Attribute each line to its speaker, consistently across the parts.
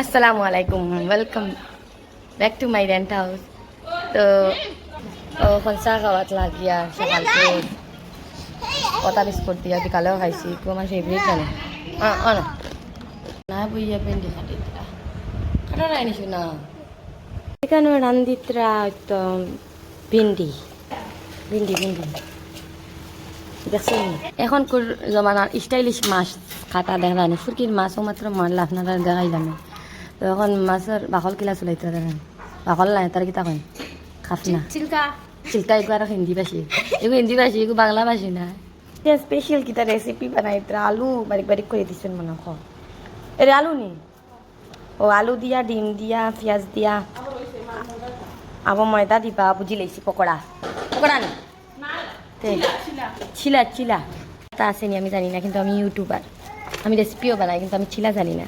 Speaker 1: আসসালামু আলাইকুম, welcome back to my rent house. তো এখন চা খাওয়াত লাগিয়া সকালকে কটা বিস্কুট দিয়া বিকালেও খাইছি, আমার ফেভারিট জানে না বুঝিয়া ভেন্ডি খাটিতরা খাটা নাই নিছো না এখানে রান্দিতরা তো ভিন্ডি ভিন্ডি ভিন্ডি দেখছেন এখন জমানার স্টাইলিশ মাছ খাটা দেখানি ফুরকির মাছও মাত্র মারলে আপনারা দেখাইলাম। তো এখন মাছের বাকল কিলা চলাইতে দেখেন, বাকল নাই তার কিতা কয় খাস না চিল্কা চিল্কা এগুলো আর হিন্দি ভাষী, এগুলো হিন্দি ভাষী, এগুলো বাংলা ভাষী না। স্পেশাল কিতা রেসিপি বানাই আলু বারিক বারিক করে দিচ্ছেন মনে হয় এর আলু নি ও আলু দিয়া ডিম দিয়া পেঁয়াজ দিয়া আবার ময়দা দিবা বুঝি লাইছি পকোড়া পকোড়া নি ছিলা চিলা তা আসেনি আমি জানি না, কিন্তু আমি ইউটিউবার, আমি রেসিপিও বানাই কিন্তু আমি ছিলা জানি না।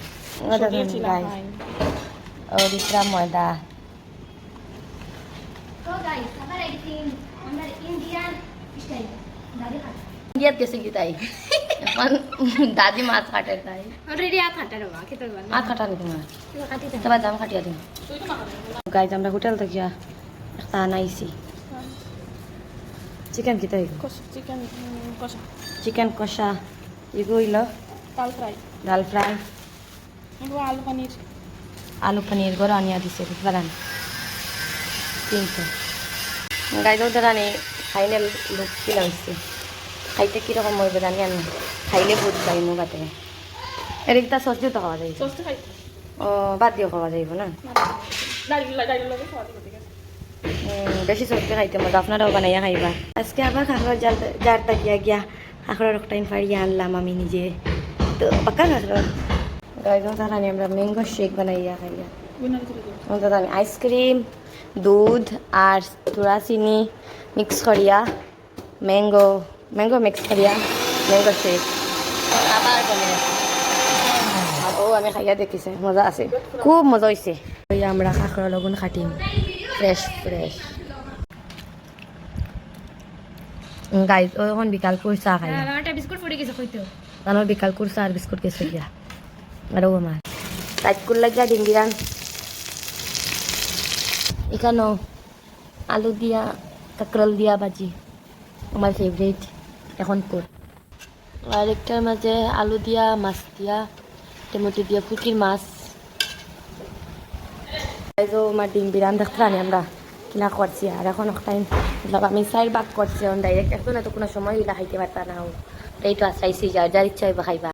Speaker 1: ও দিতরা ময়দা ইন্ডিয়াত গেছে কি তাই এখন দাদি মাছ কাটে তাই আখ কাটা নি তোমার তোমার দাম কাটিয়া দিন গাইজ আমরা হোটেল থেকে একটা আনাইছি চিকেন কি তাই চিকেন কষা এগুলো ডাল ফ্রাই আলু পনির গড় আনিয়া দিছে বারান তিনটে গাইজ ওদের আনি ফাইনাল লুক কিনা হচ্ছে খাইতে কীরকম হইবে জানি আমি খাইলে বুঝ পাই মো বাতে এর একটা সবজিও তো খাওয়া যাইব ও বাদ দিয়েও খাওয়া যাইব না বেশি সবজি খাইতে মজা আপনারাও বানাইয়া খাইবা। আজকে আবার কাঁকড়ার জার তাকিয়া গিয়া কাঁকড়ার একটাইন ফাড়িয়ে আনলাম আমি নিজে, তো পাক্কা কাঁকড়া গাইজ তারানি আমরা ম্যাঙ্গো শেক বানাইয়া খাইয়া তারানি আইসক্রিম দুধ আর তোরা চিনি মিক্স করিয়া ম্যাঙ্গো মিক্স করিয়া ম্যাঙ্গো শেক আবার ও আমি খাইয়া দেখিছে মজা আছে, খুব মজা হয়েছে। আমরা কাঁকড়া লগুন খাটিম ফ্রেশ গাইজ ও এখন বিকালপুর চা খাই বিস্কুট ফুটে গেছে হইতো আমার বিকালপুর চা আর বিস্কুট গেছে গিয়া আরও আমার রাজকুর লাগিয়া ডিঙ্গিরান এখানেও আলু দিয়া কাঁকরল দিয়া বাজি আমার ফেভারিট এখন পুর আর একটার মাঝে আলু দিয়া মাছ দিয়া টমেটো দিয়া ফুটির মাছ আমার ডিম বিরান দেখতে আনি আমরা কিনা করছি আর এখন একটাই আমি চাইর বাক করছি ডাইরেক্ট একদম এত কোনো সময় ইলা খাইতে পারতা না এই তো আসাইছি যার ইচ্ছা হইবা খাইবা।